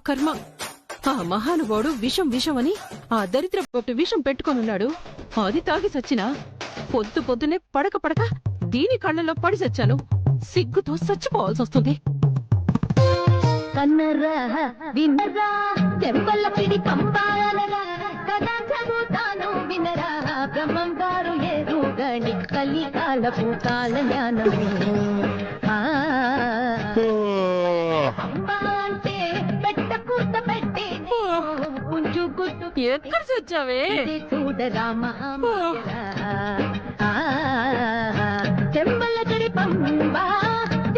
కర్మ. ఆ మహానుభావుడు విషం అని ఆ దరిద్ర విషం పెట్టుకొనున్నాడు. అది తాగి సచ్చినా పొద్దునే పడక దీని కళ్ళలో పడి సచ్చాను. సిగ్గుతో చచ్చిపోవాల్సి వస్తుంది. బ్రహ్మం గారు ఏరుగని కలికాలపు కాల జ్ఞానము అంటే పెట్ట కూత పెట్టి పుంజు గుట్టు ఎక్కడ చచ్చావే? చూడరామ చెంబలకడి పంబా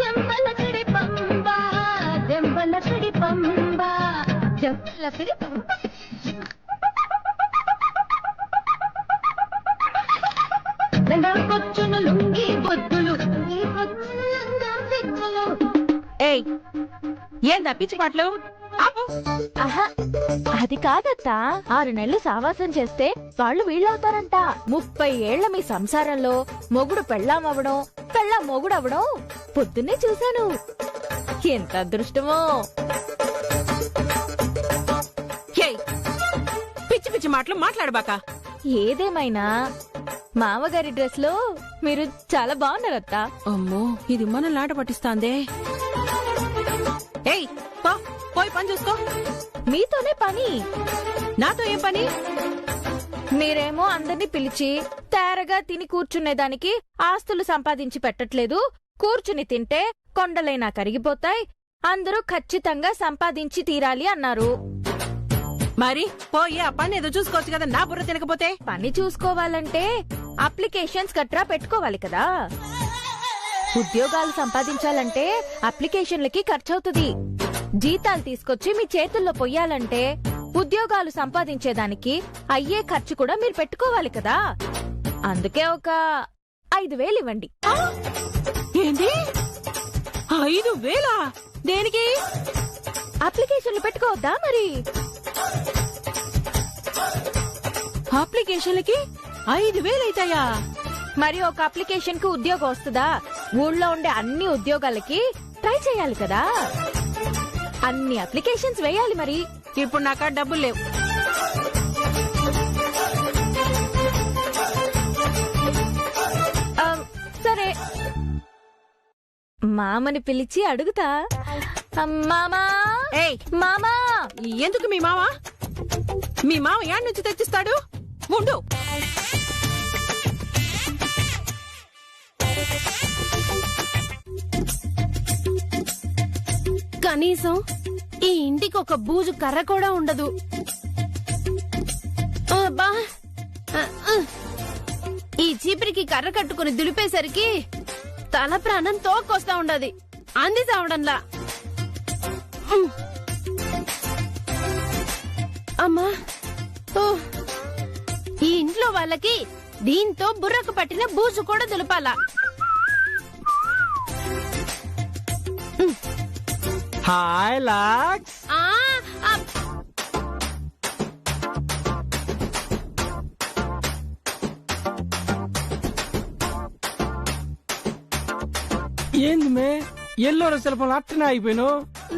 చెంబలకడి పంబా చెంబలకడి పంబా చెంబలకడి పంబా ఏందా పిచ్చి పాటలు? అది కాదత్తా, 6 నెలలు సావాసం చేస్తే వాళ్ళు వీళ్ళవుతారంట. 30 ఏళ్ల మీ సంసారంలో మొగుడు పెళ్ళాం అవడం, పెళ్ళాం మొగుడు అవడం పొద్దున్నే చూశాను. ఎంత అదృష్టమో. పిచ్చి పిచ్చి మాటలు మాట్లాడబాక. ఏదేమైనా మామగారి డ్రెస్ లో మీరు చాలా బాగున్నారత్తా. అమ్మో, ఇది మన లాట పట్టిస్తాందే. ఏయ్, పోయి పని చూసుకో. మీతోనే పని? నాతో ఏం పని? మీరేమో అందరినీ పిలిచి తేరగా తిని కూర్చునేదానికి ఆస్తులు సంపాదించి పెట్టట్లేదు. కూర్చుని తింటే కొండలైనా కరిగిపోతాయి, అందరూ ఖచ్చితంగా సంపాదించి తీరాలి అన్నారు. మరి పోయి ఆ పని ఏదో చూసుకోవచ్చు కదా, నా బుర్ర తినకపోతే. పని చూసుకోవాలంటే అప్లికేషన్స్ గట్రా పెట్టుకోవాలి కదా. ఉద్యోగాలు సంపాదించాలంటే అప్లికేషన్లకి ఖర్చవుతుంది. జీతాలు తీసుకొచ్చి మీ చేతుల్లో పొయ్యాలంటే ఉద్యోగాలు సంపాదించేదానికి అయ్యే ఖర్చు కూడా మీరు పెట్టుకోవాలి కదా. అందుకే ఒక 5,000 ఇవ్వండి. ఏంటి 5,000? దేనికి? అప్లికేషన్లు పెట్టుకోవద్దా మరి? అప్లికేషన్లకి 5,000 అవుతాయా? మరి ఒక అప్లికేషన్ కు ఉద్యోగం వస్తుందా? ఊళ్ళో ఉండే అన్ని ఉద్యోగాలకి ట్రై చేయాలి కదా. అన్ని అప్లికేషన్స్ వేయాలి. మరి ఇప్పుడు నాకా డబ్బులు లేవు. సరే, మామని పిలిచి అడుగుతా. మామా, ఏయ్ మామా. ఎందుకు మీ మామ? మీ మామ యాడ్ నుంచి తెచ్చిస్తాడు. ఉండు. కనీసం ఈ ఇంటికి ఒక బూజు కర్ర కూడా ఉండదు. ఈ చీపిరికి కర్ర కట్టుకుని దులిపేసరికి తల ప్రాణం తోకొస్తా ఉండదు. అంది చావడంలా. అమ్మా, ఈ ఇంట్లో వాళ్ళకి దీంతో బుర్రకు పట్టిన బూజు కూడా దులపాలా? హాయ్ లాక్స్. ఏంది మే ఎల్లోర శిల్పం అట్టనే అయిపోయినావు?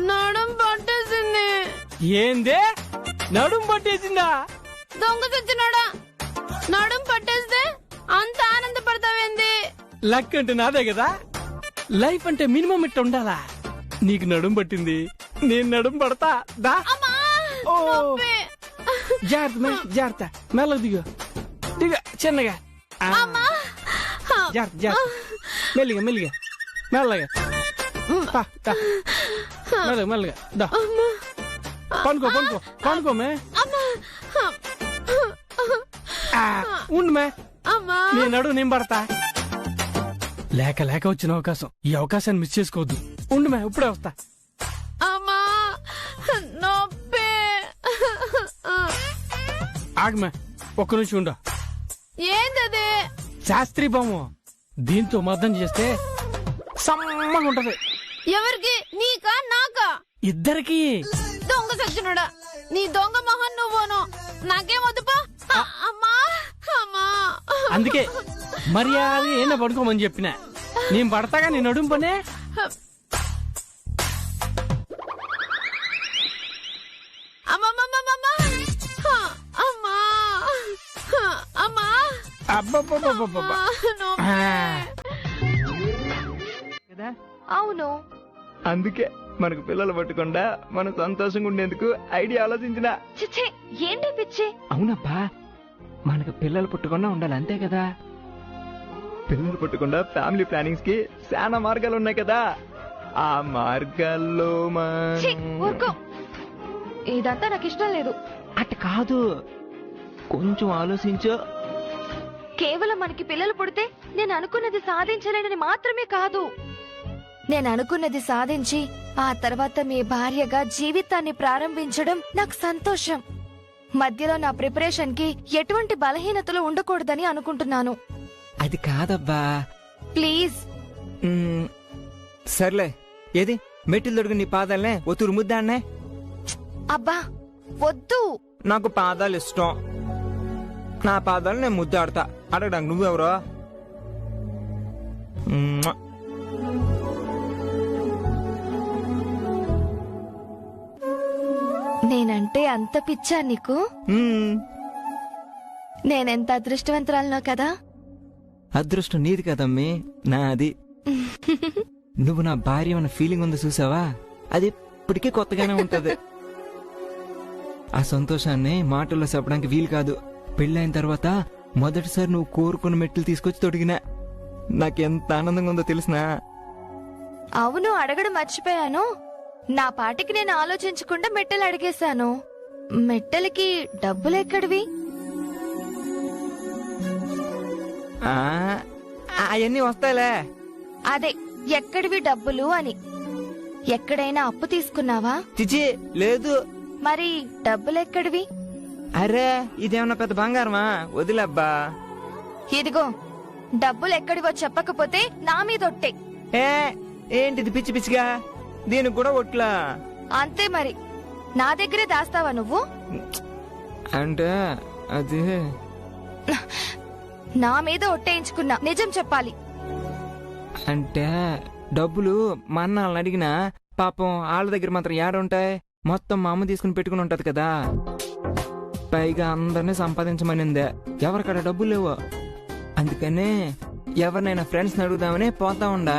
నడుం పట్టేసింది. ఏందే నడుం పట్టేసిందా? దొంగ తెచ్చినాడా? నడుం పట్టేస్తే అంత ఆనందపడతావేంది? లక్ అంటే నాదే కదా. లైఫ్ అంటే మినిమం ఇట్ట ఉండాలా. నీకు నడుం పట్టింది, నేను నడుం పడతా. దా. ఓ జాగ్రత్త మే, జాగ్రత్త. మెల్లగా దిగు, దిగ చిన్నగా. జాగ్రత్త జాగ్రత్త. మెల్లిగా మెల్లిగా మెల్లగా. మెల్లగా మెల్లగా దా. పనుకో పనుకో పనుకో మే. ఉండు మే, నేను నడు నేను పడతా. లేక లేక వచ్చిన అవకాశం, ఈ అవకాశాన్ని మిస్ చేసుకోవద్దు. ఉండు మే, ఇప్పుడే వస్తా. అమ్మా నొప్పి. ఆగమే, ఒక్క నిమిషం ఉండు. ఏందది? శాస్త్రీ బొమ్మ. దీంతో మద్దం చేస్తే సమ్మగా ఉంటది. ఎవరికి? నీకా నాకా? ఇద్దరికి. దొంగ సచ్చినోడా, నీ దొంగ మొహన్ నువ్వును. నాకేం వద్దుపా. అమ్మా అమ్మా. అందుకే మర్యాద ఏనా పడుకోమని చెప్పిన. నేను పడతాగా, నేను నడుం పనే. అబ్బబ్బబ్బబ్బబ్బ. ఆ. కదా అవును. అందుకే మనకు పిల్లలు పట్టకుండా మనం సంతోషంగా ఉండేందుకు ఐడియా ఆలోచించిన. చిచ్చే, ఏంటి పిచ్చి? అవునబ్బా, మనకు పిల్లలు పుట్టకుండా ఉండాలి, అంతే కదా. పిల్లలు పుట్టకుండా ఫ్యామిలీ ప్లానింగ్స్ కి చాలా మార్గాలు ఉన్నాయి కదా. ఆ మార్గాల్లో ఛీ, ఊరుకో. ఇదంతా నాకు ఇష్టం లేదు. అట్ కాదు, కొంచెం ఆలోచించు. కేవలం మనకి పిల్లలు పుడితే నేను అనుకున్నది సాధించలేనని మాత్రమే కాదు, నేను అనుకున్నది సాధించి ఆ తర్వాత మీ భార్యగా జీవితాన్ని ప్రారంభించడం నాకు సంతోషం. మధ్యలో నా ప్రిపరేషన్ కి ఎటువంటి బలహీనతలు ఉండకూడదని అనుకుంటున్నాను. అది కాదబ్బా. ప్లీజ్. సర్లే, ఏది మెట్టిల్ దొడుగు నీ పాదాలనే ఒత్తురు ముద్దాన్నే. అబ్బా వద్దు. నాకు పాదాలు ఇష్టం, నా పాదాలు నేను ముద్దాడతా. అడగడానికి నువ్వెవరో? మ్మ్. నేనంటే అంత పిచ్చా నీకు? మ్మ్. నేనెంత అదృష్టవంతురాలనో కదా. అదృష్టం నీది కదమ్మీ, నాది. నువ్వు నా భార్య అన్న ఫీలింగ్ ఉంది చూసావా, అది ఇప్పటికీ కొత్తగానే ఉంటది. ఆ సంతోషాన్ని మాటల్లో చెప్పడానికి వీలు కాదు. పెళ్ళైన తర్వాత మొదటిసారి నువ్వు కోరుకున్న మెట్లు తీసుకొచ్చి తొడిగినా నాకెంత ఆనందంగా ఉందో తెలిసినా. అవును, అడగడం మర్చిపోయాను. నా పాటికి నేను ఆలోచించకుండా మెట్టెలు అడిగేశాను. మెట్టెలకి డబ్బులెక్కడివి? అవన్నీ వస్తాయిలే. అదే, ఎక్కడివి డబ్బులు అని. ఎక్కడైనా అప్పు తీసుకున్నావా? చిచి లేదు. మరి డబ్బులెక్కడివి? అరే, ఇదేమన్నా పెద్ద బంగారమా? వదిలేబ్బా. ఇదిగో, డబ్బులెక్కడివో చెప్పకపోతే నా మీద ఒట్టే. ఏంటిది పిచ్చి పిచ్చిగా? దీనికి కూడా ఒట్లా? అంతే మరి. నా దగ్గరే దాస్తావా నువ్వు? అంటే అది నా మీద ఒట్టేయించుకున్నా, నిజం చెప్పాలి. అంటే డబ్బులు మా అన్న వాళ్ళని అడిగినా పాపం వాళ్ళ దగ్గర మాత్రం ఏడుంటాయి, మొత్తం మా అమ్మ తీసుకుని పెట్టుకుని ఉంటది కదా. పైగా అందరినీ సంపాదించమనిందే, ఎవరికడ డబ్బులు లేవు. అందుకనే ఎవరినైనా ఫ్రెండ్స్ అడుగుదామని పోతా ఉండా.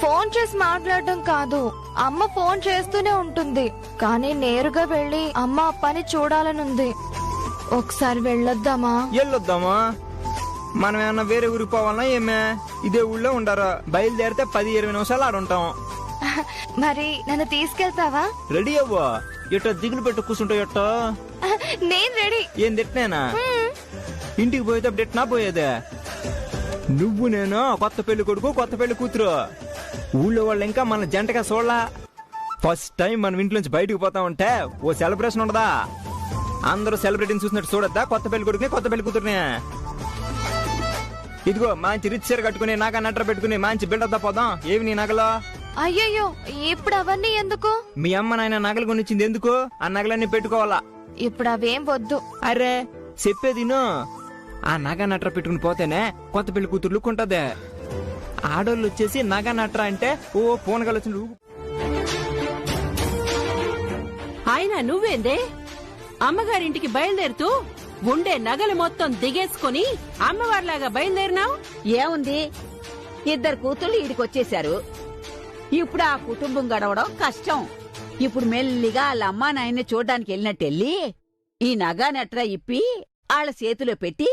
ఫోన్ చేసి మాట్లాడడం కాదు, అమ్మ ఫోన్ చేస్తూనే ఉంటుంది. కానీ నేరుగా వెళ్లి అమ్మ అప్పని చూడాలనుంది. ఒకసారి వెళ్ళొద్దామా? వెళ్ళొద్దామా? మనం ఏమన్నా వేరే ఊరికి పోవాలన్నా ఏమే? ఇదే ఊళ్ళో ఉండారా? బయలుదేరితే 10-20 నిమిషాలు ఆడుంటాం. మరి నన్ను తీసుకెళ్తావా? రెడీ అవ్వా. ఎట్టో దిగులు పెట్టు కూర్చుంటావు ఎట్టో. నేను రెడీ. ఏం తిట్టినేనా? ఇంటికి పోయేటప్పుడు ఎట్నా పోయేదే? నువ్వు నేను కొత్త పెళ్లి కొడుకు, కొత్త పెళ్లి కూతురు. ఊళ్ళో వాళ్ళు ఇంకా మన జంటగా చూడలా. ఫస్ట్ టైం మనం ఇంట్లోంచి బయటకు పోతా ఉంటే ఓ సెలబ్రేషన్ ఉండదా? అందరూ సెలబ్రిటీని చూసినట్టు చూడద్దా కొత్త పెళ్లి కొడుకుని, కొత్త పెళ్లి కూతురుని? ఇదిగో మంచి రిచ్ చీర కట్టుకుని, నాగా నట్ర పెట్టుకుని మంచి బిల్డప్ పోదాం. ఏవి నీ నగలు? అయ్యయ్యో, ఇప్పుడు అవన్నీ ఎందుకు? మీ అమ్మ నాయన నగలు కొనిచ్చింది ఎందుకు? ఆ నగలన్నీ పెట్టుకోవాలా. ఇప్పుడు అవేం వద్దు. అరే చెప్పేది ఆ నగ నట్ర పెట్టుకుని పోతేనే కొత్త పెళ్లి కూతురు లుక్ ఉంటదే. ఆడోళ్ళు వచ్చేసి నగ నట్ర అంటే ఓ పోనగలు వచ్చి ఆయన నువ్వేందే అమ్మగారింటికి బయలుదేరుతూ ఉండే నగలు మొత్తం దిగేసుకుని అమ్మవారిలాగా బయలుదేరినావు? ఏముంది, ఇద్దరు కూతుళ్ళు ఈడికొచ్చేశారు. ఇప్పుడు ఆ కుటుంబం గడవడం కష్టం. ఇప్పుడు మెల్లిగా వాళ్ళ అమ్మా నాయన్ని చూడ్డానికి వెళ్ళినట్టెళ్ళి ఈ నగా నెట్ర ఇప్పి వాళ్ళ చేతిలో పెట్టి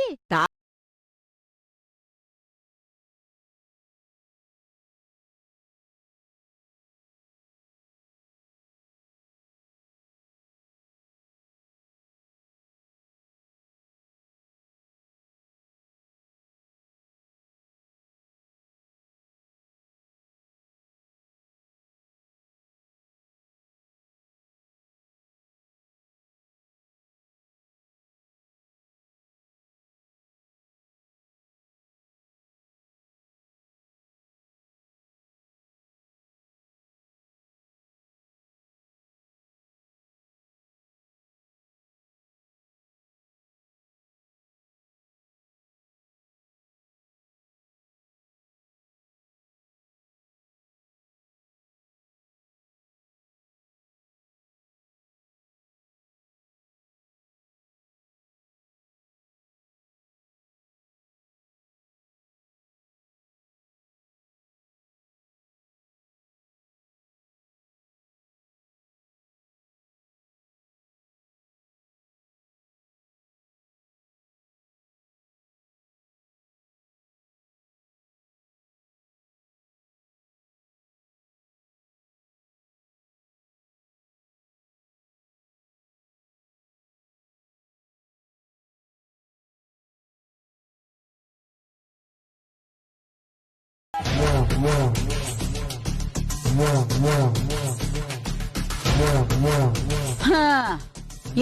హా,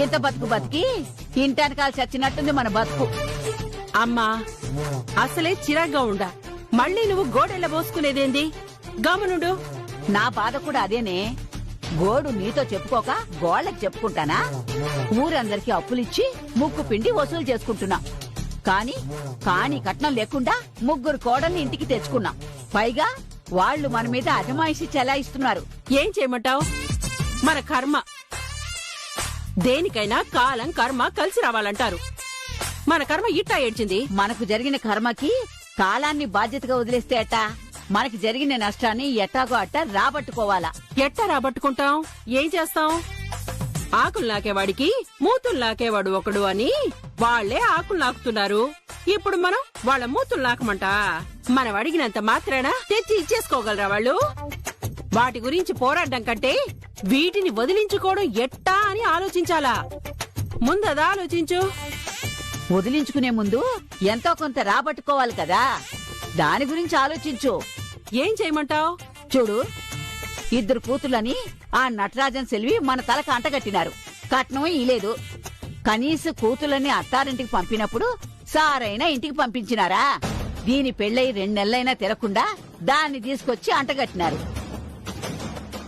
ఇంత బతుకు బతికి ఇంటానికాలు చచ్చినట్టుంది మన బతుకు. అమ్మా అసలే చిరాగ్గా ఉండా మళ్ళీ నువ్వు గోడెల్ల పోసుకునేదేంది? గమనుండు. నా బాధ కూడా అదేనే. గోడు నీతో చెప్పుకోక గోళ్ళకి చెప్పుకుంటానా? ఊరందరికీ అప్పులిచ్చి ముక్కు పిండి వసూలు చేసుకుంటున్నా. కానీ కట్నం లేకుండా 3 కోడల్ని ఇంటికి తెచ్చుకున్నాం. పైగా వాళ్ళు మన మీద అజమాయిషి చెలాయిస్తున్నారు. ఏం చేయమంటావు? మన కర్మ. దేనికైనా కాలం కర్మ కలిసి రావాలంటారు. మన కర్మ ఇట్టా ఏడ్చింది. మనకు జరిగిన కర్మకి కాలాన్ని బాధ్యతగా వదిలేస్తే ఎట్టా? మనకి జరిగిన నష్టాన్ని ఎట్టాగో అట్టా రాబట్టుకోవాలా. ఎట్టా రాబట్టుకుంటాం? ఏం చేస్తాం? ఆకులు నాకేవాడికి మూతులు నాకేవాడు ఒకడు అని వాళ్లే ఆకులు నాకుతున్నారు. ఇప్పుడు మనం వాళ్ళ మూతులు నాకమంట. మనం అడిగినంత మాత్రాన తెచ్చి ఇచ్చేసుకోగలరా వాళ్ళు? వాటి గురించి పోరాడడం కంటే వీటిని వదిలించుకోవడం ఎట్టా అని ఆలోచించాలా. ముందదా ఆలోచించు. వదిలించుకునే ముందు ఎంతో కొంత రాబట్టుకోవాలి కదా, దాని గురించి ఆలోచించు. ఏం చేయమంటావు? చూడు, 2 కూతుర్లని ఆ నటరాజన్ సెల్వి మన తలకు అంటగట్టినారు. కట్నం ఇలేదు. కనీసం కూతుర్లని అత్తారింటికి పంపినప్పుడు సారైనా ఇంటికి పంపించినారా? దీని పెళ్ళై 2 నెలలైనా తిరగకుండా దాన్ని తీసుకొచ్చి అంటగట్టినారు.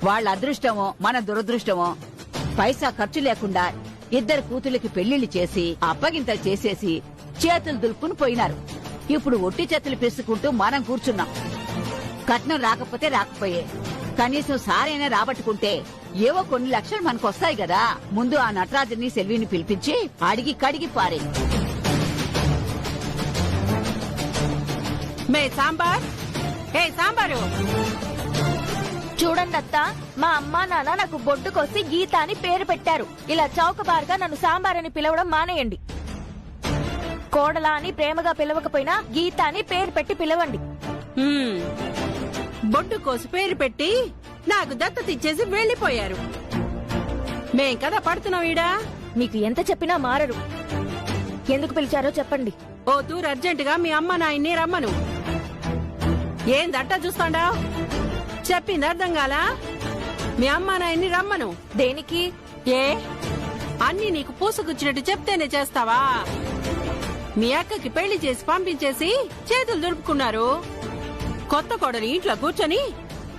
వాళ్ళ అదృష్టమో మన దురదృష్టమో పైసా ఖర్చు లేకుండా 2 కూతుర్లకి పెళ్లిళ్లు చేసి అప్పగింతలు చేసేసి చేతులు దులుపుకుని పోయినారు. ఇప్పుడు ఒట్టి చేతులు పిసుకుంటూ మనం కూర్చున్నాం. కట్నం రాకపోతే రాకపోయే, కనీసం సారైనా రాబట్టుకుంటే ఏవో కొన్ని లక్షలు మనకొస్తాయి కదా. ముందు ఆ నటరాజుని సెల్విని పిలిపించి అడిగి కడిగి పారే. మే సాంబార్, ఏ సాంబారు. చూడండి అత్త, మా అమ్మా నాన్న నాకు బొడ్డుకొసి గీత అని పేరు పెట్టారు. ఇలా చౌకబారుగా నన్ను సాంబార్ అని పిలవడం మానేయండి. కోడలా అని ప్రేమగా పిలవకపోయినా గీత అని పేరు పెట్టి పిలవండి. బొడ్డు కోసి పేరు పెట్టి నాకు దత్తత ఇచ్చేసి వెళ్లిపోయారు. మేం కదా పడుతున్నాం ఈడా. మీకు ఎంత చెప్పినా మారరు. ఎందుకు పిలిచారో చెప్పండి. ఓ తూరు అర్జెంటుగా మీ అమ్మ నాయన్ని రమ్మను. ఏందట్టా చూస్తాండా? చెప్పింది అర్థం కాలా? మీ అమ్మ నాయన్ని రమ్మను. దేనికి? ఏ అన్ని నీకు పూసగుచ్చినట్టు చెప్తేనే చేస్తావా? మీ అక్కకి పెళ్లి చేసి పంపించేసి చేతులు దులుపుకున్నారు. కొత్త కోడలు ఇంట్లో కూర్చొని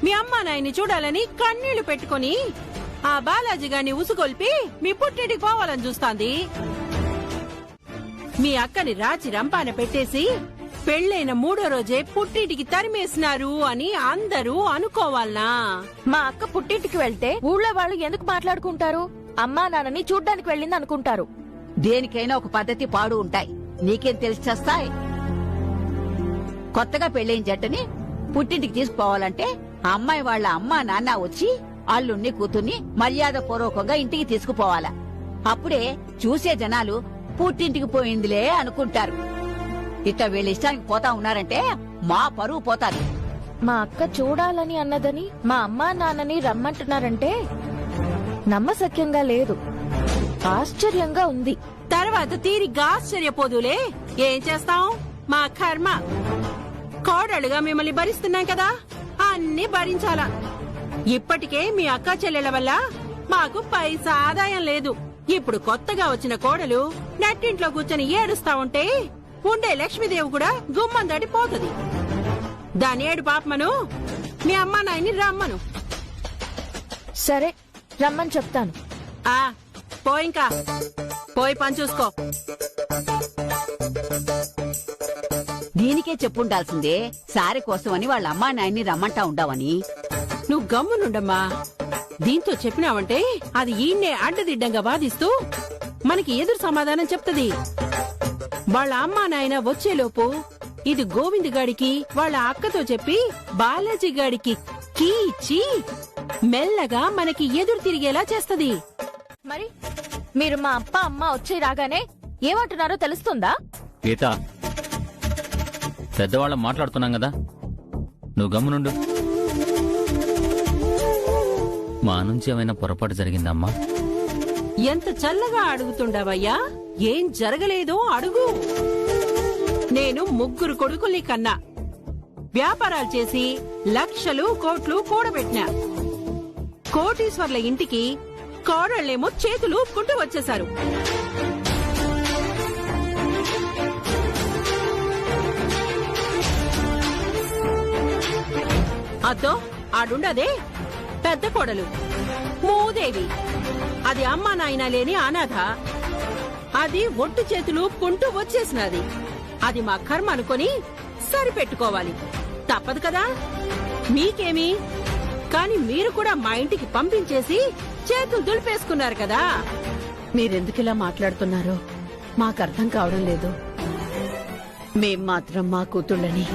మీ అమ్మ నాయన్ని చూడాలని కన్నీళ్లు పెట్టుకుని ఆ బాలాజీ గారిని ఉసుగొల్పి మీ పుట్టింటికి పోవాలని చూస్తాంది. మీ అక్కని రాచి రంపాన పెట్టేసి పెళ్లైన 3వ రోజే పుట్టింటికి తరిమేసినారు అని అందరూ అనుకోవాలనా? మా అక్క పుట్టింటికి వెళ్తే ఊళ్ళో వాళ్ళు ఎందుకు మాట్లాడుకుంటారు? అమ్మా నాన్నని చూడ్డానికి వెళ్ళింది అనుకుంటారు. దేనికైనా ఒక పద్ధతి పాడు ఉంటాయి. నీకేం తెలిసి చేస్తాయి? కొత్తగా పెళ్లైన జంటని పుట్టింటికి తీసుకుపోవాలంటే అమ్మాయి వాళ్ళ అమ్మా నాన్న వచ్చి అల్లుణ్ణి కూతుర్ని మర్యాద పూర్వకంగా ఇంటికి తీసుకుపోవాలా. అప్పుడే చూసే జనాలు పుట్టింటికి పోయిందిలే అనుకుంటారు. ఇట్లా వీళ్ళ ఇష్టానికి పోతా ఉన్నారంటే మా పరువు పోతాది. మా అక్క చూడాలని అన్నదని మా అమ్మా నాన్నని రమ్మంటున్నారంటే నమ్మశక్యంగా లేదు. ఆశ్చర్యంగా ఉంది. తర్వాత తీరిగ్గా ఆశ్చర్యపోదులే. ఏం చేస్తాం? మా కర్మ. కోడలుగా మిమ్మల్ని భరిస్తున్నాం కదా, అన్ని భరించాలా. ఇప్పటికే మీ అక్క చెల్లెల వల్ల మాకు పైసా ఆదాయం లేదు. ఇప్పుడు కొత్తగా వచ్చిన కోడలు నట్టింట్లో కూర్చొని ఏడుస్తా ఉంటే ఉండే లక్ష్మీదేవి కూడా గుమ్మం దాటిపోతుంది. దాని ఏడు పాపమను మీ అమ్మా నాయన్ని రమ్మను. సరే, రమ్మని చెప్తాను. ఆ పోయింకా పోయి పని చూసుకో. దీనికే చెప్పుండాల్సిందే, సారి కోసమని వాళ్ళ అమ్మా నాయన్ని రమ్మంటా ఉండవని. నువ్వు గమ్మునుండమ్మా. దీంతో చెప్పినావంటే అది ఈయన్నే అడ్డదిడ్డంగా వాదిస్తూ మనకి ఎదురు సమాధానం చెప్తది. వాళ్ళ అమ్మా నాయన వచ్చేలోపు ఇది గోవింద్ గాడికి వాళ్ళ అక్కతో చెప్పి బాలాజీ గాడికి కీ ఇచ్చి మెల్లగా మనకి ఎదురు తిరిగేలా చేస్తది. మరి మీరు మా అప్ప అమ్మ వచ్చి రాగానే ఏమంటున్నారో తెలుస్తుందా? గీత, పెద్దవాళ్ళం మాట్లాడుతున్నాం కదా, నువ్వు గమ్మునుండు. మా నుంచి ఏమైనా పొరపాటు జరిగిందమ్మా? ఎంత చల్లగా అడుగుతుండవయ్యా. ఏం జరగలేదో అడుగు. నేను 3 కొడుకుల్ని కన్నా. వ్యాపారాలు చేసి లక్షలు కోట్లు కూడబెట్టినా కోటీశ్వర్ల ఇంటికి కోడళ్లేమో చేతులు ఊపుకుంటూ వచ్చేశారు. అద్దో ఆడుండదే పెద్ద కోడలు మూదేవి. అది అమ్మా నాయన లేని అనాథ. అది ఒట్టు చేతులు ఊపుకుంటూ వచ్చేసినది. అది మా కర్మ అనుకొని సరిపెట్టుకోవాలి, తప్పదు కదా. మీకేమి కాని మీరు కూడా మా ఇంటికి పంపించేసి చేతులు దులిపేసుకున్నారు కదా. మీరెందుకిలా మాట్లాడుతున్నారో మాకు అర్థం కావడం లేదు. మేం మాత్రం మా కూతుళ్ళని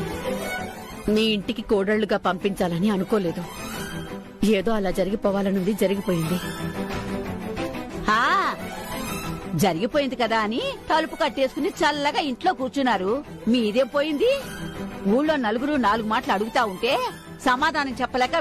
మీ ఇంటికి కోడళ్లుగా పంపించాలని అనుకోలేదు. ఏదో అలా జరిగిపోవాలనుంది, జరిగిపోయింది. ఆ జరిగిపోయింది కదా అని తలుపు కట్టేసుకుని చల్లగా ఇంట్లో కూర్చున్నారు. మీదేం పోయింది? ఊళ్ళో నలుగురు 4 మాటలు అడుగుతా ఉంటే సమాధానం చెప్పలేక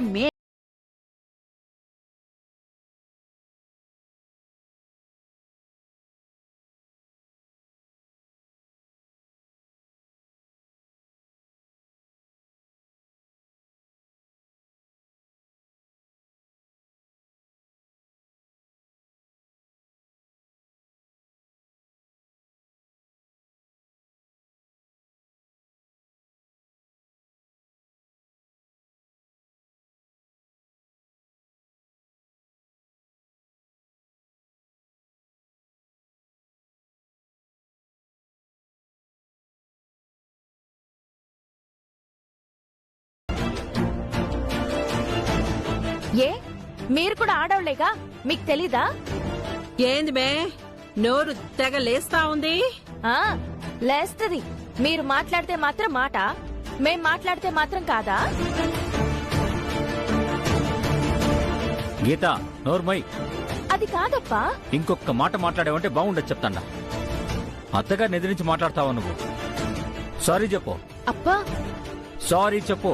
ఏ మీరు కూడా ఆడవులేగా, మీకు తెలీదా? ఏంది బే నోరు తెగ లేస్తా ఉంది. ఆ లేస్తది. మీరు మాట్లాడితే మాత్రం మాట, మేం మాట్లాడితే మాత్రం కాదా? గీత నోర్మై. అది కాదప్పా. ఇంకొక మాట మాట్లాడేవంటే బాగుండదు చెప్తాండా. అత్తగారిని ఎదిరించి మాట్లాడతావా నువ్వు? సారీ చెప్పు. అప్పా సారీ చెప్పు.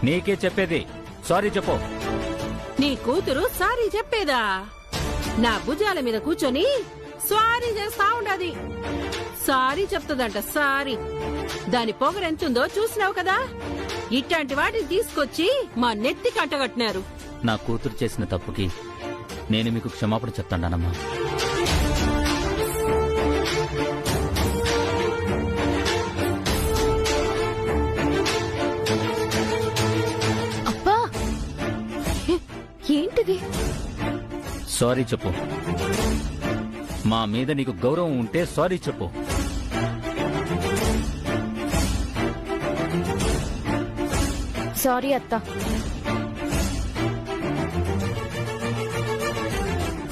నీకే చెప్పేది, సారీ చెప్పు. నీ కూతురు సారీ చెప్పేదా? నా భుజాల మీద కూర్చొని సారీ చేస్తా ఉండది. సారీ చెప్తుందంట, సారీ. దాని పొగరెంతుందో చూసినావు కదా. ఇట్లాంటి వాటిని తీసుకొచ్చి మా నెత్తి కంటగట్టినారు. నా కూతురు చేసిన తప్పుకి నేను మీకు క్షమాపణ చెప్తానమ్మా. అప్పా ఏంటిది? సారీ చెప్పు. మా మీద నీకు గౌరవం ఉంటే సారీ చెప్పు. సారీ అత్త.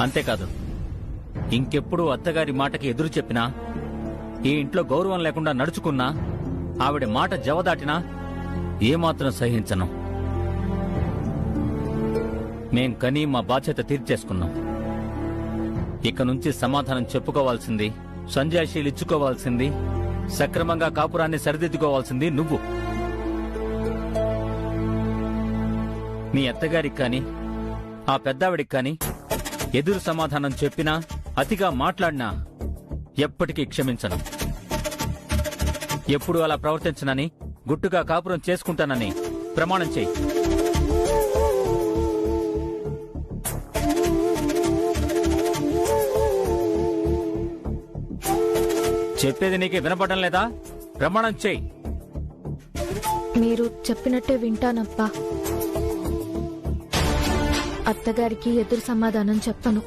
అంతేకాదు, ఇంకెప్పుడు అత్తగారి మాటకి ఎదురు చెప్పినా, ఈ ఇంట్లో గౌరవం లేకుండా నడుచుకున్నా, ఆవిడ మాట జవదాటినా ఏమాత్రం సహించను. మేం కనీ మా బాధ్యత తీర్చేసుకున్నాం. ఇక నుంచి సమాధానం చెప్పుకోవాల్సింది, సంజాయిషీలు ఇచ్చుకోవాల్సింది, సక్రమంగా కాపురాన్ని సరిదిద్దుకోవాల్సింది నువ్వు. మీ అత్తగారికి కాని ఆ పెద్దావిడికి కాని ఎదురు సమాధానం చెప్పినా, అతిగా మాట్లాడినా ఎప్పటికీ క్షమించను. ఎప్పుడు అలా ప్రవర్తించనని, గుట్టుగా కాపురం చేసుకుంటానని ప్రమాణం చేయి. చెప్పేది నీకే వినపడడం లేదా? ప్రమాణం చేయి. మీరు చెప్పినట్టే వింటానప్పా. అత్తగారికి ఎదురు సమాధానం చెప్పను,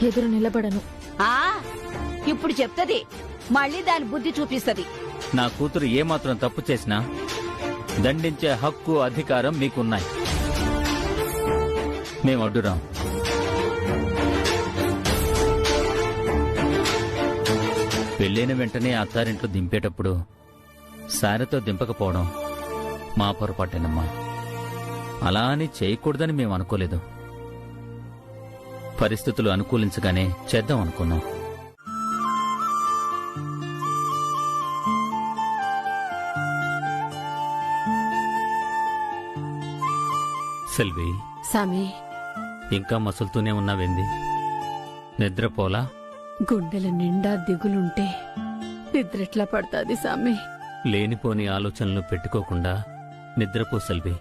ఎదురు నిలబడను. ఆ ఇప్పుడు చెప్తది, మళ్ళీ దాని బుద్ధి చూపిస్తది. నా కూతురు ఏమాత్రం తప్పు చేసినా దండించే హక్కు, అధికారం మీకున్నాయి. మేము అడ్డురాం. పెళ్ళైన వెంటనే అత్తారింట్లో దింపేటప్పుడు సారెతో దింపకపోవడం మా పొరపాటేనమ్మా. అలా అని చేయకూడదని మేము అనుకోలేదు. పరిస్థితులు అనుకూలించగానే చేద్దాం అనుకున్నాం. సెల్వి, సామి ఇంకా మసులుతూనే ఉన్నావేంది? నిద్రపోలా? గుండెల నిండా దిగులుంటే నిద్రెట్లా పడుతుంది సామి? లేనిపోని ఆలోచనలు పెట్టుకోకుండా నిద్రపో సెల్వి.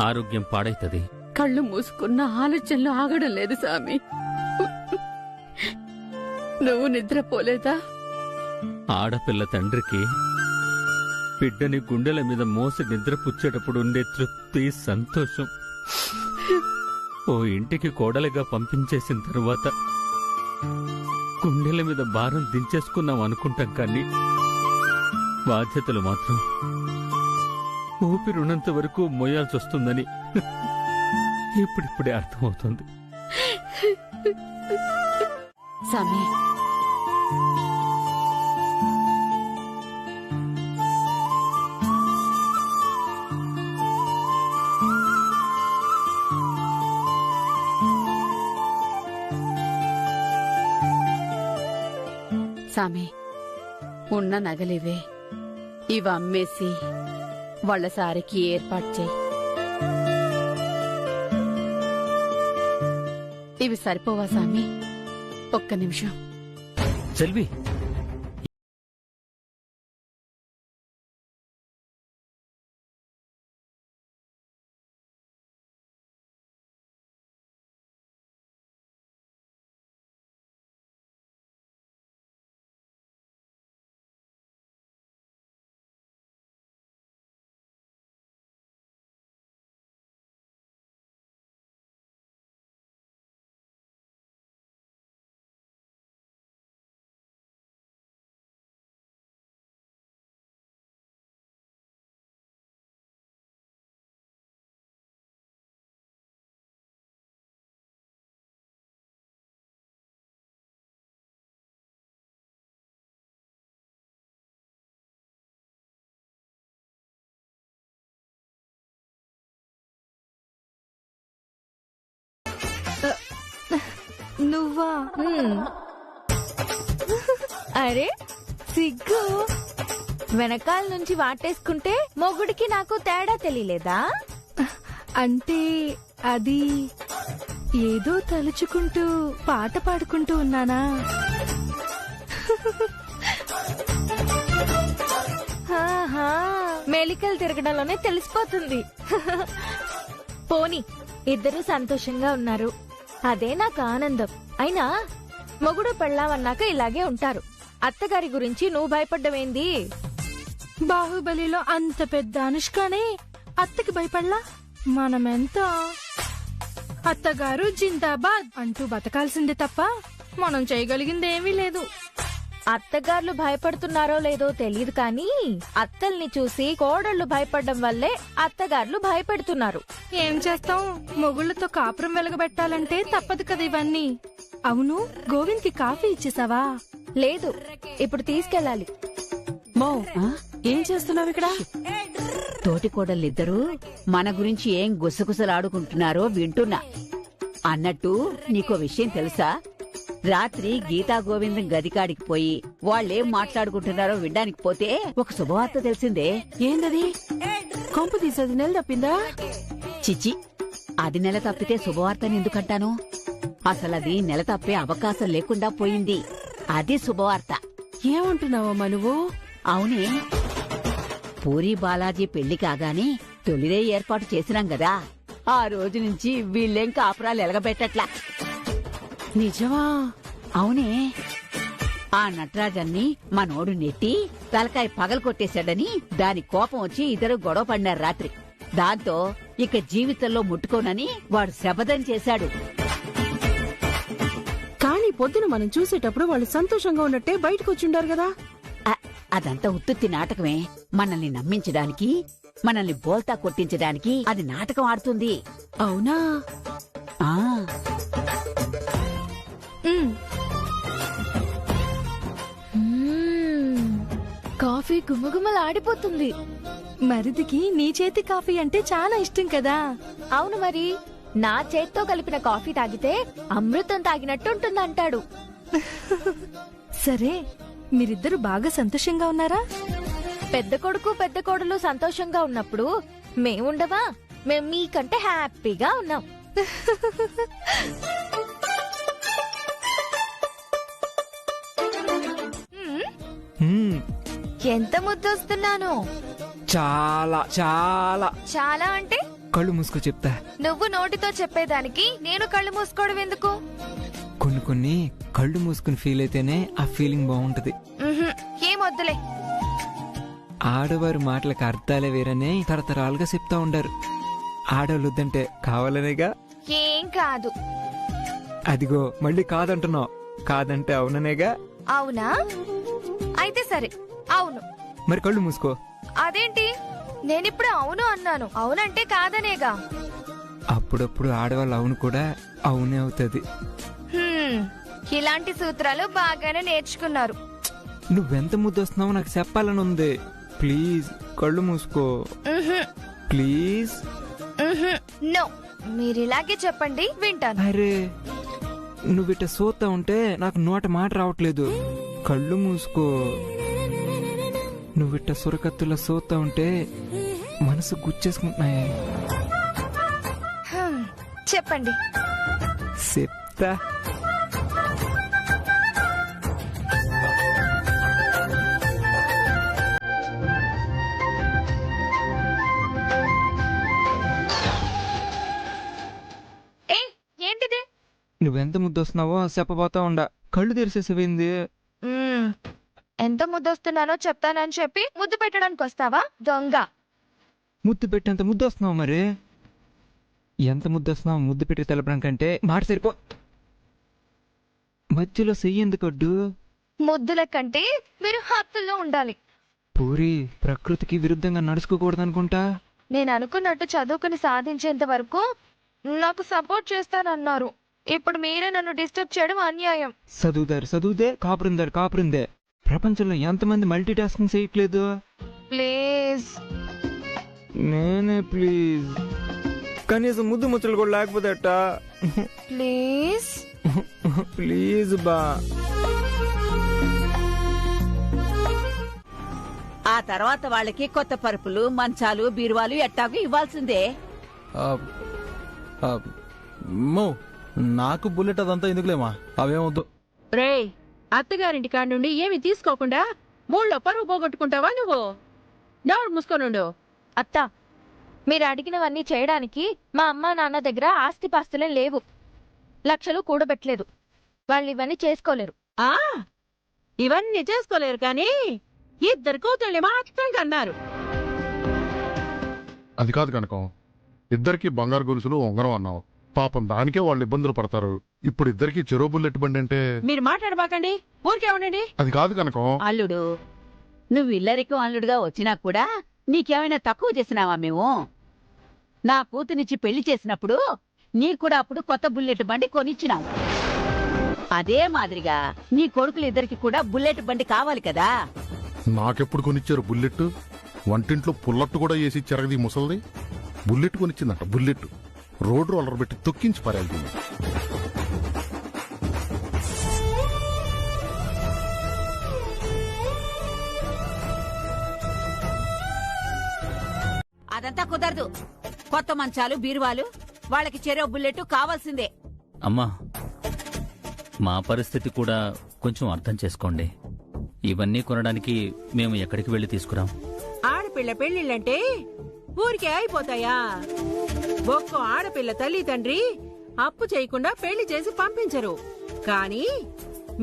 ఆరోగ్యం పాడైతది. కళ్ళు మూసుకున్న ఆలోచనలు ఆగడం లేదు సామి. నువ్వు నిద్రపోలేదా? ఆడపిల్ల తండ్రికి బిడ్డని గుండెల మీద మోసి నిద్రపుచ్చేటప్పుడు ఉండే తృప్తి, సంతోషం ఓ ఇంటికి కోడలిగా పంపించేసిన తరువాత గుండెల మీద భారం దించేసుకున్నాం అనుకుంటాం, కానీ బాధ్యతలు మాత్రం ఊపిరున్నంత వరకు మోయాల్సి వస్తుందని ఇప్పుడిప్పుడే అర్థమవుతుంది. సామి, సామి, ఉన్న నగలివే, ఇవి అమ్మేసి వాళ్ళ సారికి ఏర్పాటు చేయి. ఇవి సరిపోవా సామి? ఒక్క నిమిషం. సెల్వి, నువ్వా? అరే సిగ్గు, వెనకాల నుంచి వాటేసుకుంటే మొగుడికి నాకు తేడా తెలియలేదా? అంటే అది ఏదో తలుచుకుంటూ పాట పాడుకుంటూ ఉన్నానా? మేలికలు తిరగడంలోనే తెలిసిపోతుంది. పోనీ ఇద్దరు సంతోషంగా ఉన్నారు, అదే నాకు ఆనందం. అయినా మొగుడు పెళ్ళామన్నాక ఇలాగే ఉంటారు. అత్తగారి గురించి నువ్వు భయపడ్డమేంది? బాహుబలిలో అంత పెద్ద అనుష్కనే అత్తకి భయపడలా? మనమెంత అత్తగారు జిందాబాద్ అంటూ బతకాల్సిందే తప్ప మనం చేయగలిగిందేమీ లేదు. అత్తగారులు భయపడుతున్నారో లేదో తెలియదు కానీ అత్తల్ని చూసి కోడళ్లు భయపడడం వల్లే అత్తగారులు భయపెడుతున్నారు. ఏం చేస్తాం, మొగుళ్లతో కాపురం వెలగబెట్టాలంటే తప్పదు కదా ఇవన్నీ. అవును, గోవింద్ కి కాఫీ ఇచ్చేసావా? లేదు, ఇప్పుడు తీసుకెళ్ళాలి. మో, ఏం చేస్తున్నావు ఇక్కడ? తోటి కోడళ్ళిద్దరూ మన గురించి ఏం గుసగుసలాడుకుంటున్నారో వింటున్నా. అన్నట్టు నీకో విషయం తెలుసా? రాత్రి గీతా గోవిందం గదికాడికి పోయి వాళ్ళేం మాట్లాడుకుంటున్నారో వినడానికి పోతే ఒక శుభవార్త తెలిసిందే. ఏందది? కొంపు తీసేది నెల తప్పిందా? చిచి, అది నెల తప్పితే శుభవార్తని ఎందుకంటాను? అసలది నెల తప్పే అవకాశం లేకుండా పోయింది. అది శుభవార్త. ఏమంటున్నావమ్మా నువ్వు? అవునే, పూరి బాలాజీ పెళ్లి కాగానే తొలిరే ఏర్పాటు చేసినాం గదా, ఆ రోజు నుంచి వీళ్ళేం కాపురాలు ఎలగబెట్టట్లా. నిజమా? అవునే, ఆ నటరాజన్ని మనోడు నెట్టి తలకాయ పగలు కొట్టేశాడని దాని కోపం వచ్చి ఇద్దరు గొడవ పడినారు రాత్రి. దాంతో ఇక జీవితంలో ముట్టుకోనని వాడు శపథం చేశాడు. కానీ పొద్దున మనం చూసేటప్పుడు వాళ్ళు సంతోషంగా ఉన్నట్టే బయటకు వచ్చిండారు కదా. అదంతా ఉత్తుత్తి నాటకమే. మనల్ని నమ్మించడానికి, మనల్ని బోల్తా కొట్టించడానికి అది నాటకం ఆడుతుంది. అవునా? ఆ కాఫీ గుమగుమలు ఆడిపోతుంది. మరిదికి నీ చేతి కాఫీ అంటే చాలా ఇష్టం కదా? అవును మరి, నా చేత్తో కలిపిన కాఫీ తాగితే అమృతం తాగినట్టుంటుందంటాడు. సరే, మీరిద్దరు బాగా సంతోషంగా ఉన్నారా? పెద్ద కొడుకు పెద్ద కోడలు సంతోషంగా ఉన్నప్పుడు మేముండవా? మేం మీకంటే హ్యాపీగా ఉన్నాం. ఎంత ముద్దొస్తున్నాను? చాలా చాలా చాలా అంటే కళ్ళు మూసుకో చెప్తా. నువ్వు నోటితో చెప్పేదానికి నేను కళ్ళు మూసుకోవడం ఎందుకు? కొన్ని కళ్ళు మూసుకుని ఫీల్ అయితేనే ఆ ఫీలింగ్ బాగుంటది. ఏం వద్దులే. ఆడవారు మాటలకు అర్థాలే వేరనే తరతరాలుగా చెప్తా ఉండారు. ఆడవాళ్ళు వద్దంటే కావాలనేగా. ఏం కాదు. అదిగో మళ్ళీ కాదంటున్నావు. కాదంటే అవుననేగా. అవునా? అయితే సరే, అవును. మరి కళ్ళు మూసుకో. అదేంటి, నేనిప్పుడు అవును అన్నాను. అవునంటే కాదనేగా. అప్పుడప్పుడు ఆడవాళ్ళు అవును కూడా అవునే అవుతుంది. ఇలాంటి సూత్రాలు బాగానే నేర్చుకున్నారు. నువ్వెంత ముద్దొస్తున్నావో నాకు చెప్పాలని ఉంది. ప్లీజ్ కళ్ళు మూసుకో ప్లీజ్. నో, మీరిలాగే చెప్పండి, వింటాను. అరే నువ్విట సోతా ఉంటే నాకు నోట మాట రావట్లేదు. కళ్ళు మూసుకో. నువ్విట సురకత్తుల సోతా ఉంటే మనసు గుచ్చేసుకుంటున్నాయి. చెప్పండి. చెప్తా. ఏంటిది? నువ్వెంత ముద్దొస్తున్నావో చెప్పబోతా ఉండా. కళ్ళు తెరిసేసేవింది. ఎంత ముద్దొస్తున్నానో చెప్తానని చెప్పి ముద్దు పెట్టడానికి వస్తావా దొంగ? ముద్దు పెట్టేంత ముద్దొస్తున్నావు. మరి ఎంత ముద్దొస్తున్నావు ముద్దు పెట్టి తెలపడం కంటే మాట సరిపో. మధ్యలో చెయ్యి ఎందుకడ్డు? ముద్దుల కంటే మీరు హత్తుల్లో ఉండాలి. పూరి ప్రకృతికి విరుద్ధంగా నడుచుకోకూడదనుకుంటా. నేను అనుకున్నట్టు చదువుకుని సాధించేంత వరకు నాకు సపోర్ట్ చేస్తానన్నారు. ఇప్పుడు మీరే నన్ను డిస్టర్బ్ చేయడం అన్యాయం. చదువుదే కాపురిందే. ప్రపంచంలో ఎంతమంది మల్టీ టాస్కింగ్ చేయట్లేదు? ప్లీజ్. నేనే ప్లీజ్. కనీసం ముద్దు ముచ్చలు కూడా లేకపోతే ప్లీజ్ ప్లీజ్ బా. ఆ తర్వాత వాళ్ళకి కొత్త పరుపులు, మంచాలు, బీరువాలు ఎట్టాగు ఇవ్వాల్సిందే. నాకు బుల్లెట్ అదంతా ఎందుకులేమా, అవేమొద్దు. రే, అత్తగారింటి కాడి నుండి ఏమి తీసుకోకుండా మూళ్ళో పరువు పోగొట్టుకుంటావా నువ్వు? నోరు మూసుకోనుండు. అత్త, మీరు అడిగినవన్నీ చేయడానికి మా అమ్మా నాన్న దగ్గర ఆస్తిపాస్తులే లేవు. లక్షలు కూడబెట్టలేదు. వాళ్ళు ఇవన్నీ చేసుకోలేరు. ఇవన్నీ చేసుకోలేరు కానీ ఇద్దరు కూతుళ్ళని మాత్రం కన్నారు. అది కాదు కనుక ఇద్దరికి బంగారు గొలుసులు ఉంగరం అన్నావు. పాపం దానికే వాళ్ళు ఇబ్బందులు పడతారు. ఇప్పుడు ఇద్దరికి చెరో బుల్లెట్ బండి అంటే. మీరు మాట్లాడబాకండి, ఊరికే ఉండండి. అది కాదు కనుక. అల్లుడు, నువ్వు ఇల్లరికం అల్లుడుగా వచ్చినా కూడా నీకేమైనా తక్కువ చేసినావా మేము? నా కూతునిచ్చి పెళ్లి చేసినప్పుడు నీకు కూడా అప్పుడు కొత్త బుల్లెట్ బండి కొనిచ్చినావు. అదే మాదిరిగా నీ కొడుకులిద్దరికి కూడా బుల్లెట్ బండి కావాలి కదా. నాకెప్పుడు కొనిచ్చారు బుల్లెట్? వంటింట్లో పుల్లట్టు కూడా వేసి చెరగది ముసలిది. బుల్లెట్ కొనిచ్చిందంట. బుల్లెట్ రోడ్ రోలర్ పెట్టి తొక్కించి పారేళ్తుంది. అదంతా కుదరదు. కొత్త మంచాలు, బీరువాలు, వాళ్ళకి చెరో బుల్లెట్ కావాల్సిందే. అమ్మా, మా పరిస్థితి కూడా కొంచెం అర్థం చేసుకోండి. ఇవన్నీ కొనడానికి మేము ఎక్కడికి వెళ్లి తీసుకురాం? ఆడపిల్ల పెళ్లిళ్ళంటే ఊరికే అయిపోతాయా? ఒక్కో ఆడపిల్ల తల్లి తండ్రి అప్పు చేయకుండా పెళ్లి చేసి పంపించరు. కానీ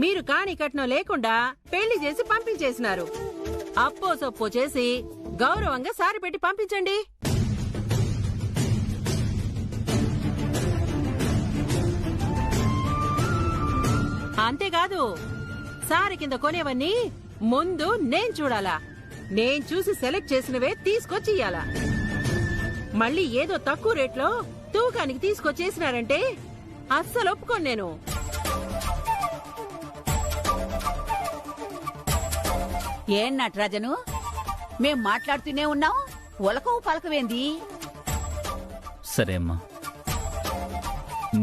మీరు కాని కట్నం లేకుండా పెళ్లి చేసి పంపించేసినారు. అప్పో సొప్పో చేసి గౌరవంగా సారి పెట్టి పంపించండి. అంతేకాదు, సారి కింద కొనేవన్నీ ముందు నేను చూడాలా. నేను చూసి సెలెక్ట్ చేసినవే తీసుకొచ్చి ఇయ్యాలా. మళ్ళీ ఏదో తక్కువ రేట్లో తూకానికి తీసుకొచ్చేసినారంటే అస్సలు ఒప్పుకోను నేను. ఏం నటరాజను, మేం మాట్లాడుతూనే ఉన్నాం, ఉలకవు పలకవేంది? సరే అమ్మా,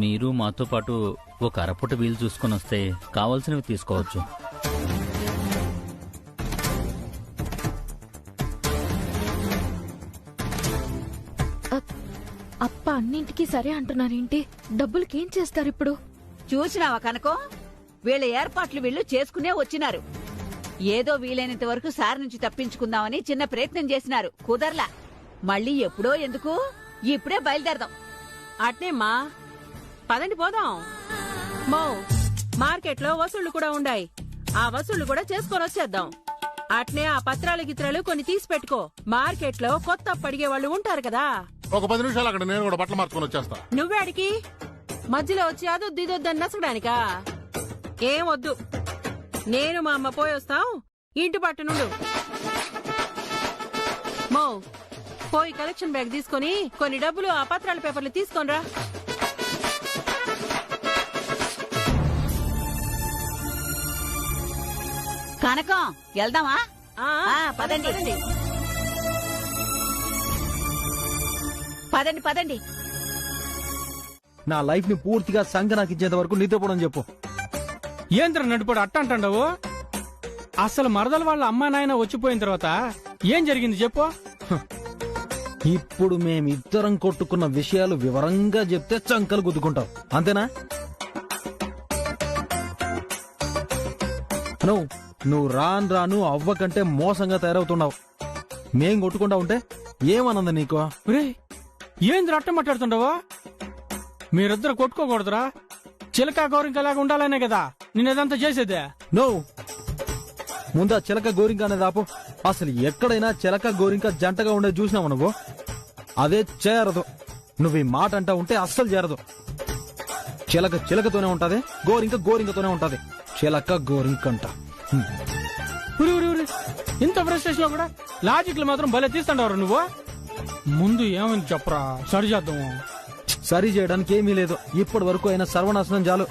మీరు మాతో పాటు ఒక అరపుట వీలు చూసుకొని వస్తే కావాల్సినవి తీసుకోవచ్చు. అప్ప అన్నింటికి సరే అంటున్నారేంటి? డబ్బులకేం చేస్తారు ఇప్పుడు? చూసినావా కనుకో, వీళ్ళ ఏర్పాట్లు వీళ్ళు చేసుకునే వచ్చినారు. ఏదో వీలైనంత వరకు సార్ నుంచి తప్పించుకుందామని చిన్న ప్రయత్నం చేసినారు, కుదర్లా. మళ్ళీ ఎప్పుడో ఎందుకు, ఇప్పుడే బయలుదేరదాం. అట్నేమ్మా, పదండి పోదాం. మో మార్కెట్ లో వసూళ్లు కూడా ఉండాయి, ఆ వసూళ్లు కూడా చేసుకొని వచ్చేద్దాం. అట్నే ఆ పత్రాలు గిత్రాలు కొన్ని తీసి పెట్టుకో. మార్కెట్ లో కొత్త అడిగే వాళ్ళు ఉంటారు కదా. ఒక 10 నిమిషాలు అక్కడ నేను కూడా బట్టలు మార్చుకొని వచ్చేస్తా. నువ్వే అడిగి మధ్యలో వచ్చి అదొద్దు ఇదొద్దని నచ్చడానికా? ఏం వద్దు, నేను మా అమ్మ పోయొస్తాం. ఇంటి పట్టు నుండు మో పోయి కలెక్షన్ బ్యాగ్ తీసుకొని కొన్ని డబ్బులు ఆ పత్రాల పేపర్లు తీసుకోనరా. కనకం వెళ్దామా? పదండి పదండి పదండి. నా లైఫ్ ని పూర్తిగా సంఘ నాకు ఇచ్చేంత వరకు నిద్రపోవడం చెప్పు. ఏంద్ర నడిపాడు అట్ట అంటావు? అసలు మరదల వాళ్ళ అమ్మా నాయన వచ్చిపోయిన తర్వాత ఏం జరిగింది చెప్పు. ఇప్పుడు మేమిద్దరం కొట్టుకున్న విషయాలు వివరంగా చెప్తే చంకలు గుద్దుకుంటావు, అంతేనా? నువ్వు రాను అవ్వ కంటే మోసంగా తయారవుతున్నావు. మేం కొట్టుకుంటా ఉంటే ఏమన్నది నీకు? ఏంద్ర అట్ట మాట్లాడుతుండవా? మీరిద్దరు కొట్టుకోకూడదురా, చిలక గౌరింకలాగా ఉండాలనే కదా నేనేదంతా చేసేదే. ముందా చిలక గోరింక అనేది ఆపు. అసలు ఎక్కడైనా చిలక గోరింక జంటగా ఉండేది చూసినావు నువ్వు? అదే చేరదు. నువ్వు ఈ మాట అంటా ఉంటే అస్సలు చేరదు. చిలక చిలకతోనే ఉంటది, గోరింక గోరింకతోనే ఉంటది. చిలక గోరింకంట. ఇంత ఫ్రస్ట్రేషన్ లో కూడా లాజిక్లు మాత్రం భలే తీస్తుండవరు నువ్వు. ముందు ఏమని చెప్పరా, సరి చేద్దాము. సరి చేయడానికి ఏమీ లేదు, ఇప్పటి వరకు అయినా సర్వనాశనం చాలు.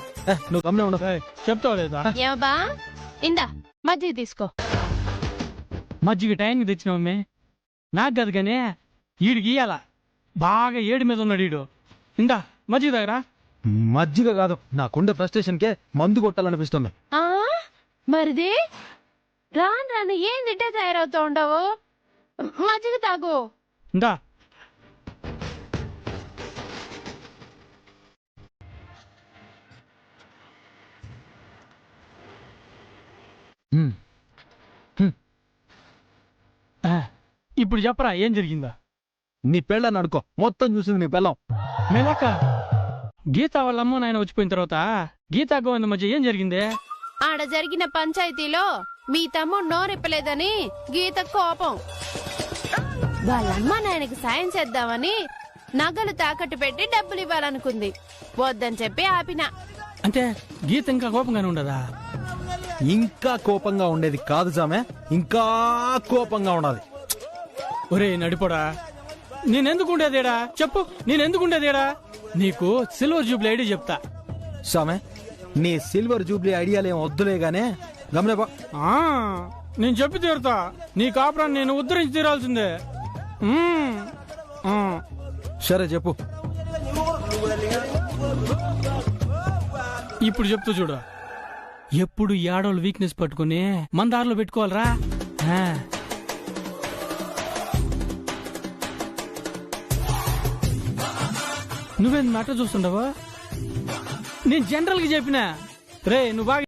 నువ్వు గమనే ఉండవు. చెప్తావు లేదా? ఏమబా ఇందా మజ్జిగ తీసుకో. మజ్జిగ టైంకి తెచ్చినవమ్మే, నాకు కాదు కానీ ఈడికి ఇయ్యాల. బాగా ఏడు మీద ఉన్నాడు ఈడు. ఇందా మజ్జిగ దగ్గర. మజ్జిగ కాదు, నాకుండే ఫ్రస్ట్రేషన్ కే మందు కొట్టాలనిపిస్తుంది. మరిది రాను ఏం తింటే తయారవుతూ ఉండవు, మజ్జిగ తాగు. ఇందా ఇప్పుడు చెప్పరా ఏం జరిగిందా? నీ పెళ్ళని అడుకో, మొత్తం చూసింది నీ పెళ్ళం. మేలాక గీత వాళ్ళ అమ్మ నాయన వచ్చిపోయిన తర్వాత గీతా గోవింద మధ్య ఏం జరిగిందే? ఆడ జరిగిన పంచాయతీలో మీ తమ్ముడు నోరెప్పలేదని గీత కోపం. వాళ్ళమ్మ నాయనకి సాయం చేద్దామని నగలు తాకట్టు పెట్టి డబ్బులు ఇవ్వాలనుకుంది, వద్దని చెప్పి ఆపిన. అంటే గీత ఇంకా కోపంగానే ఉండదా? ఇంకా కోపంగా ఉండేది కాదు సామె, ఇంకా కోపంగా ఉండాలి. ఒరే నడిపోడా, నేనెందుకు ఉండేదేడా చెప్పు, నేనెందుకు ఉండేదేడా? నీకు సిల్వర్ జూబ్లీ ఐడియా చెప్తా. సామె నీ సిల్వర్ జూబ్లీ ఐడియాలేం వద్దులే గానే గమలేపా. నేను చెప్పి తీరుతా, నీ కాపురాన్ని నేను ఉద్ధరించి తీరాల్సిందే. సరే చెప్పు. ఇప్పుడు చెప్తూ చూడు. ఎప్పుడు ఏడోళ్ళు వీక్నెస్ పట్టుకుని మన దారిలో పెట్టుకోవాలరా. నువ్వేం మాట చూస్తుండవా? నేను జనరల్ గా చెప్పినా రే, నువ్వు బాగా